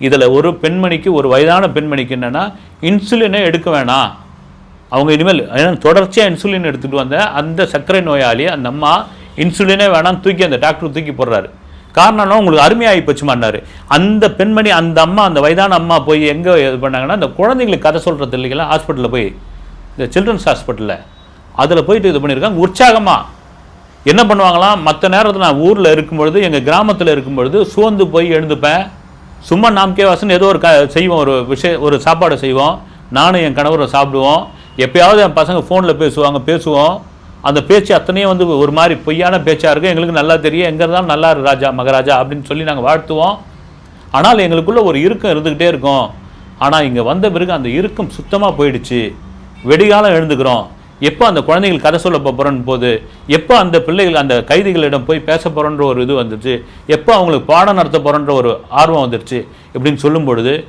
இதில் ஒரு பெண்மணிக்கு, ஒரு வயதான பெண்மணிக்கு என்னென்னா இன்சுலினே எடுக்க வேணாம், அவங்க இனிமேல் ஏன்னா தொடர்ச்சியாக இன்சுலின் எடுத்துகிட்டு வந்த அந்த சர்க்கரை நோயாளி அந்த அம்மா இன்சுலினே வேணாம் தூக்கி அந்த டாக்டர் தூக்கி போடுறாரு. காரணம்னா உங்களுக்கு அருமையாகி போச்சுமான்னாரு. அந்த பெண்மணி, அந்த அம்மா, அந்த வயதான அம்மா போய் எங்கே இது பண்ணாங்கன்னா, இந்த குழந்தைங்களுக்கு கதை சொல்கிறது இல்லைங்களா, ஹாஸ்பிட்டலில் போய், இந்த சில்ட்ரன்ஸ் ஹாஸ்பிட்டலில் அதில் போயிட்டு இது பண்ணியிருக்காங்க. உற்சாகமாக என்ன பண்ணுவாங்களாம், மற்ற நேரத்தில் நான் ஊரில் இருக்கும்பொழுது, எங்கள் கிராமத்தில் இருக்கும்பொழுது சோர்ந்து போய் எழுந்துப்பேன், சும்மா நாம்கே வாசன் ஏதோ ஒரு செய்வோம், ஒரு சாப்பாடு செய்வோம், நானும் என் கணவரை சாப்பிடுவோம், எப்பயாவது என் பசங்க ஃபோனில் பேசுவோம். அந்த பேச்சு அத்தனையும் வந்து ஒரு மாதிரி பொய்யான பேச்சாக இருக்குது. எங்களுக்கு நல்லா தெரியும், எங்கே இருந்தாலும் நல்லா இரு ராஜா மகாராஜா அப்படின்னு சொல்லி நாங்கள் வாழ்த்துவோம். ஆனால் எங்களுக்குள்ள ஒரு இறுக்கம் இருந்துக்கிட்டே இருக்கும். ஆனால் இங்கே வந்த பிறகு அந்த இறுக்கம் சுத்தமாக போயிடுச்சு. வெடிகாலம் எழுந்துக்கிறோம். எப்போ அந்த குழந்தைகள் கதை சொல்ல போகிறோன்னு போது, எப்போ அந்த பிள்ளைகள் அந்த கைதிகளிடம் போய் பேச போகிறோன்ற ஒரு இது வந்துடுச்சு, எப்போ அவங்களுக்கு பாடம் நடத்த போகிறோன்ற ஒரு ஆர்வம் வந்துடுச்சு இப்படின்னு சொல்லும் பொழுது